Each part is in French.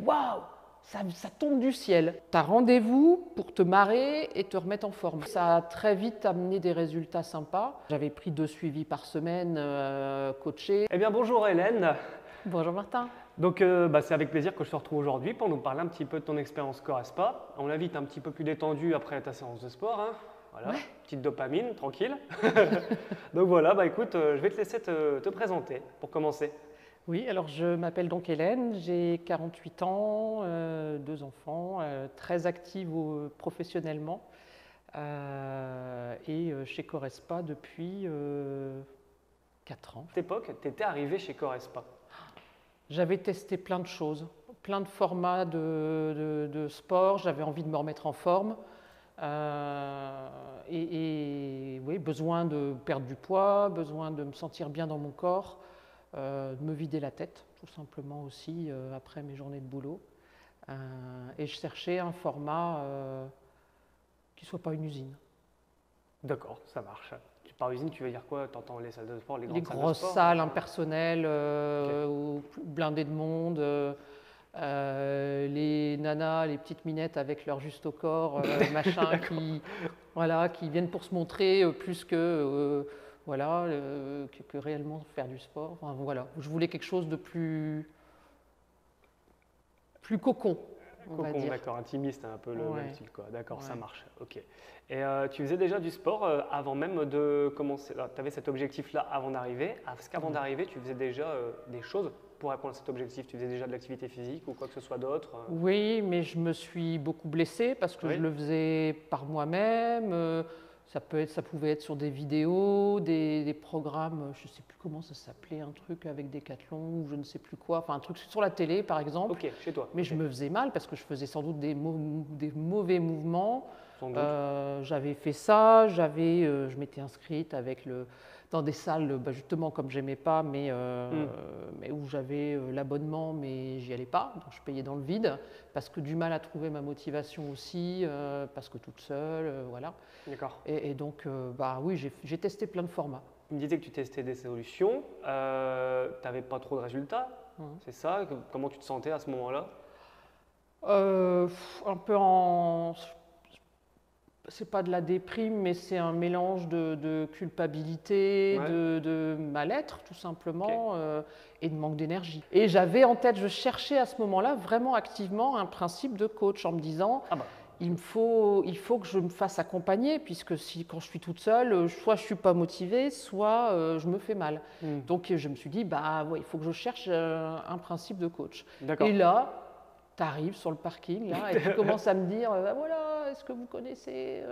waouh, ça tombe du ciel. Tu as rendez-vous pour te marrer et te remettre en forme. Ça a très vite amené des résultats sympas. J'avais pris 2 suivis par semaine coachés. Eh bien bonjour Hélène. Bonjour Martin. Donc c'est avec plaisir que je te retrouve aujourd'hui pour nous parler un petit peu de ton expérience Corps et Spa. On l'invite un petit peu plus détendu après ta séance de sport. Hein. Voilà, Ouais. petite dopamine, tranquille. Donc voilà, écoute, je vais te laisser te présenter pour commencer. Oui, alors je m'appelle donc Hélène, j'ai 48 ans, 2 enfants, très active professionnellement et chez Corps et Spa depuis 4 ans. À cette époque, tu étais arrivé chez Corps et Spa. J'avais testé plein de choses, plein de formats de sport, j'avais envie de me remettre en forme et oui, besoin de perdre du poids, besoin de me sentir bien dans mon corps, de me vider la tête tout simplement aussi après mes journées de boulot. Et je cherchais un format qui ne soit pas une usine. D'accord, ça marche. Par usine, tu veux dire quoi? Tu entends les salles de sport, les Les grandes salles de grosses sport? salles impersonnelles, blindées de monde, les nanas, les petites minettes avec leur juste au corps, machin, qui viennent pour se montrer plus que, que réellement faire du sport. Enfin, voilà. Je voulais quelque chose de plus cocon, on va Cocon, dire. d'accord, intimiste, un peu le Ouais. même style, quoi. D'accord, ça Ouais. marche. Ok. Et tu faisais déjà du sport avant même de commencer. Tu avais cet objectif-là avant d'arriver. Est-ce qu'avant d'arriver, tu faisais déjà des choses pour répondre à cet objectif? Tu faisais déjà de l'activité physique ou quoi que ce soit d'autre? Oui, mais je me suis beaucoup blessée parce que Oui. je le faisais par moi-même. Ça pouvait être sur des vidéos, des programmes, je ne sais plus comment ça s'appelait, un truc avec Decathlon ou je ne sais plus quoi, enfin un truc sur la télé par exemple. Ok, chez toi. Mais Ok. je me faisais mal parce que je faisais sans doute des mauvais mouvements. Sans doute. J'avais fait ça, je m'étais inscrite dans des salles justement comme j'aimais pas, mais où j'avais l'abonnement, mais j'y allais pas, donc je payais dans le vide parce que du mal à trouver ma motivation aussi, parce que toute seule, voilà. D'accord. Et donc, oui, j'ai testé plein de formats. Tu me disais que tu testais des solutions. Tu n'avais pas trop de résultats. C'est ça? Comment tu te sentais à ce moment-là? Un peu c'est pas de la déprime, mais c'est un mélange de culpabilité, Ouais. de mal-être tout simplement, et de manque d'énergie. Et j'avais en tête, je cherchais à ce moment-là vraiment activement un principe de coach en me disant Ah bah. il faut que je me fasse accompagner, puisque quand je suis toute seule, soit je suis pas motivée, soit je me fais mal. Donc je me suis dit, ouais, il faut que je cherche un principe de coach. D'accord. Et là, tu arrives sur le parking là, et tu commences à me dire, voilà, est-ce que vous connaissez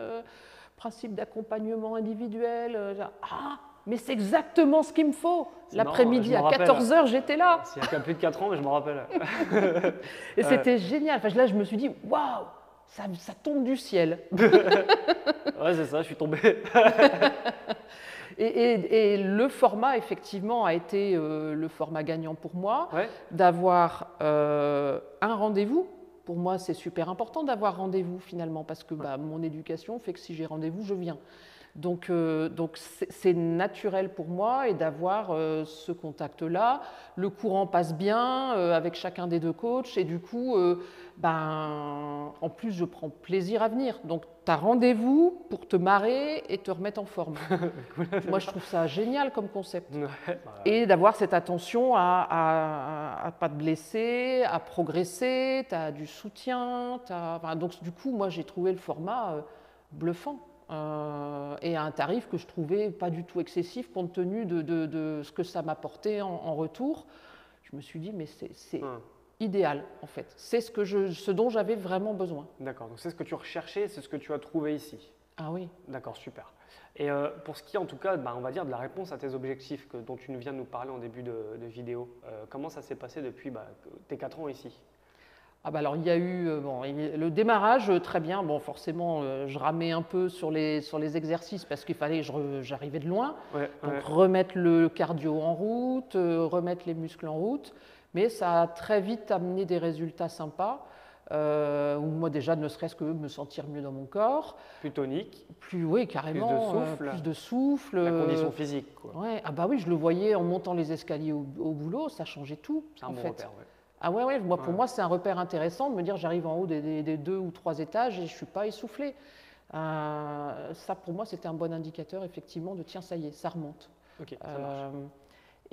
principe d'accompagnement individuel? Ah, mais c'est exactement ce qu'il me faut. C'est marrant, L'après-midi je à me rappelle. 14 h, j'étais là. Il y a plus de 4 ans, mais je m'en rappelle. Et c'était génial. Enfin, là, je me suis dit, waouh, ça tombe du ciel. Ouais, c'est ça, je suis tombé. Et le format, effectivement, a été le format gagnant pour moi, Ouais. d'avoir un rendez-vous. Pour moi, c'est super important d'avoir rendez-vous finalement, parce que mon éducation fait que si j'ai rendez-vous, je viens. Donc c'est naturel pour moi et d'avoir ce contact-là. Le courant passe bien avec chacun des 2 coachs et du coup, en plus, je prends plaisir à venir. Donc, tu as rendez-vous pour te marrer et te remettre en forme. Moi, je trouve ça génial comme concept. Ouais. Et d'avoir cette attention à pas te blesser, à progresser, tu as du soutien. Donc, du coup, moi, j'ai trouvé le format bluffant. Et à un tarif que je trouvais pas du tout excessif compte tenu de ce que ça m'apportait en retour. Je me suis dit, mais c'est idéal en fait. C'est ce dont j'avais vraiment besoin. D'accord, donc c'est ce que tu recherchais, c'est ce que tu as trouvé ici. Ah oui. D'accord, super. Et pour ce qui est en tout cas, on va dire de la réponse à tes objectifs dont tu viens de nous parler en début de vidéo, comment ça s'est passé depuis tes 4 ans ici? Alors il y a eu le démarrage très bien. Bon, forcément, je ramais un peu sur les exercices parce qu'il fallait j'arrivais de loin. Ouais, Donc ouais. remettre le cardio en route, remettre les muscles en route. Mais ça a très vite amené des résultats sympas. Où moi déjà, ne serait-ce que me sentir mieux dans mon corps. Plus tonique, Oui, carrément. Plus de souffle. la condition physique, quoi. Ouais. Ah bah oui, je le voyais en montant les escaliers au boulot, ça changeait tout. C'est un en bon fait. repère, ouais. Ah ouais, ouais, moi, pour Ouais. moi, c'est un repère intéressant de me dire j'arrive en haut des 2 ou 3 étages et je ne suis pas essoufflée. Ça, pour moi, c'était un bon indicateur, effectivement, de tiens, ça y est, ça remonte. Ok, ça marche.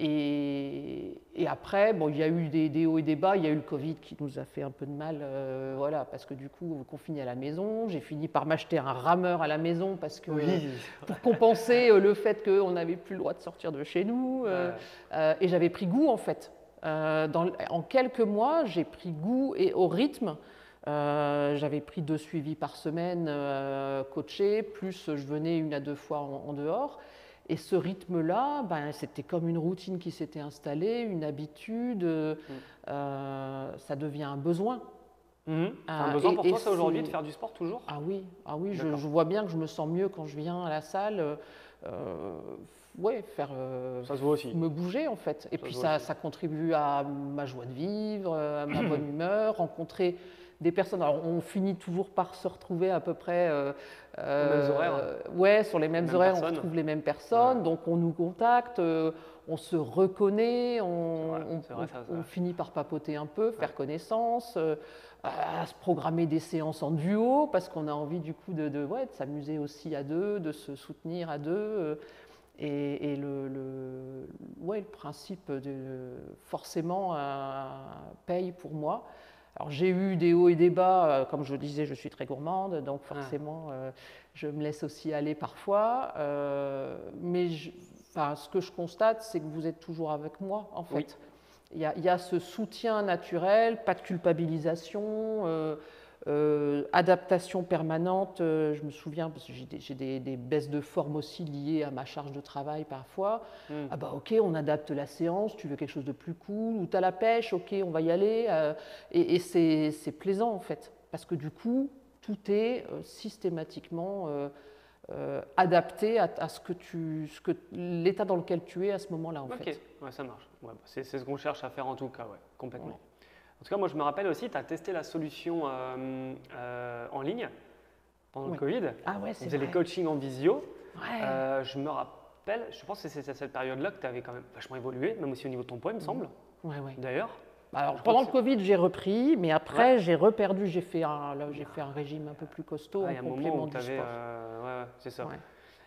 Et après, bon, il y a eu des hauts et des bas. Il y a eu le Covid qui nous a fait un peu de mal, voilà, parce que du coup, confiné à la maison, j'ai fini par m'acheter un rameur à la maison parce que Oui. pour compenser le fait qu'on n'avait plus le droit de sortir de chez nous. Ouais. Et j'avais pris goût en fait. En quelques mois, j'ai pris goût au rythme. J'avais pris 2 suivis par semaine coachés, plus je venais 1 à 2 fois en dehors. Et ce rythme-là, ben, c'était comme une routine qui s'était installée, une habitude, ça devient un besoin. C'est un besoin pour toi, ça, aujourd'hui, de c'est- faire du sport toujours? Ah oui, je D'accord. vois bien que je me sens mieux quand je viens à la salle. Ouais, faire, Ça se voit aussi. me bouger en fait. Et Ça puis se voit aussi. ça contribue à ma joie de vivre, à ma bonne humeur, rencontrer des personnes. Alors on finit toujours par se retrouver à peu près mêmes horaires. ouais, sur les mêmes Mêmes horaires, on personnes. retrouve les mêmes personnes, Ouais. donc on nous contacte, on se reconnaît, C'est vrai, ça. on finit par papoter un peu, faire connaissance, à se programmer des séances en duo, parce qu'on a envie du coup ouais, de s'amuser aussi à deux, de se soutenir à deux. Et ouais, le principe forcément paye pour moi. Alors j'ai eu des hauts et des bas, comme je le disais, je suis très gourmande, donc forcément je me laisse aussi aller parfois. Mais enfin, ce que je constate, c'est que vous êtes toujours avec moi en fait. Oui. Il y a ce soutien naturel, pas de culpabilisation. Adaptation permanente, je me souviens, parce que j'ai des baisses de forme aussi liées à ma charge de travail parfois. Ah bah ok, on adapte la séance, tu veux quelque chose de plus cool, ou tu as la pêche, ok, on va y aller. Et c'est plaisant en fait, parce que du coup, tout est systématiquement adapté à ce que l'état dans lequel tu es à ce moment-là en Ok, fait. ouais, ça marche. Ouais, bah, c'est ce qu'on cherche à faire en tout cas, ouais, complètement. Ouais. En tout cas, moi, je me rappelle aussi, tu as testé la solution en ligne pendant le Ouais. Covid. Ah ouais, On c'est faisait les vrai. coachings en visio. Ouais. Je me rappelle, je pense que c'est à cette période-là que tu avais quand même vachement évolué, même aussi au niveau de ton poids, il me semble, Ouais, ouais. d'ailleurs. Alors, Je crois pendant que le Covid, j'ai repris, mais après, Ouais. j'ai reperdu. J'ai fait un régime un peu plus costaud Il en y a un moment complément où du tu avais. sport. Ouais, c'est ça. Ouais.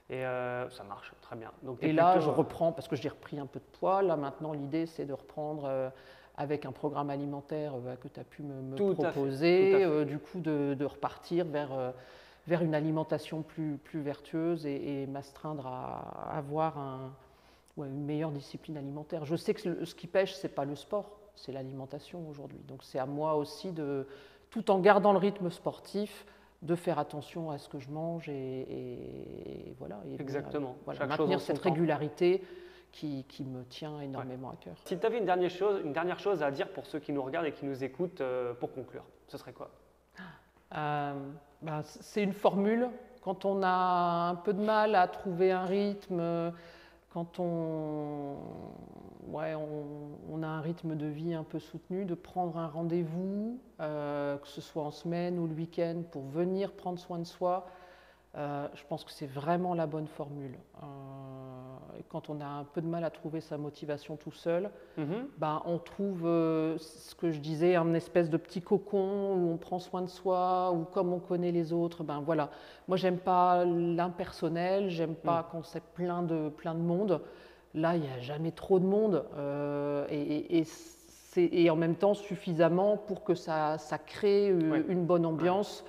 Et ça marche très bien. Donc, t'es Et là, plutôt, je reprends parce que j'ai repris un peu de poids. Là, maintenant, l'idée, c'est de reprendre avec un programme alimentaire que tu as pu me Tout à fait, tout à proposer, fait. du coup, de repartir vers une alimentation plus vertueuse et m'astreindre à avoir une meilleure discipline alimentaire. Je sais que ce qui pêche, ce n'est pas le sport, c'est l'alimentation aujourd'hui. Donc c'est à moi aussi, tout en gardant le rythme sportif, de faire attention à ce que je mange et voilà. Et Exactement. voilà, Chaque chose en maintenir son cette temps. régularité qui me tient énormément à cœur. Si tu avais une dernière chose à dire pour ceux qui nous regardent et qui nous écoutent pour conclure, ce serait quoi? C'est une formule. Quand on a un peu de mal à trouver un rythme, quand on a un rythme de vie un peu soutenu, de prendre un rendez-vous, que ce soit en semaine ou le week-end, pour venir prendre soin de soi, je pense que c'est vraiment la bonne formule. Et quand on a un peu de mal à trouver sa motivation tout seul, on trouve ce que je disais, un espèce de petit cocon où on prend soin de soi, ou comme on connaît les autres. Voilà. Moi, j'aime pas l'impersonnel, j'aime pas quand c'est plein de monde. Là, il n'y a jamais trop de monde et en même temps suffisamment pour que ça crée une bonne ambiance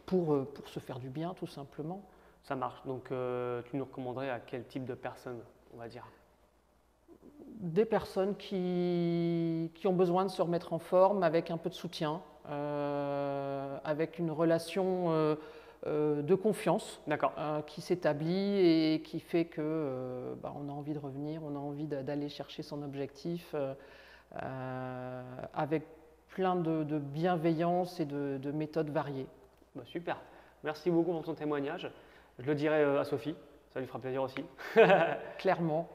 pour se faire du bien, tout simplement. Ça marche. Donc, tu nous recommanderais à quel type de personnes, on va dire? Des personnes qui ont besoin de se remettre en forme avec un peu de soutien, avec une relation de confiance qui s'établit et qui fait que on a envie de revenir, on a envie d'aller chercher son objectif avec plein de bienveillance et de méthodes variées. Bah, super. Merci beaucoup pour ton témoignage. Je le dirai à Sophie, ça lui fera plaisir aussi. Clairement.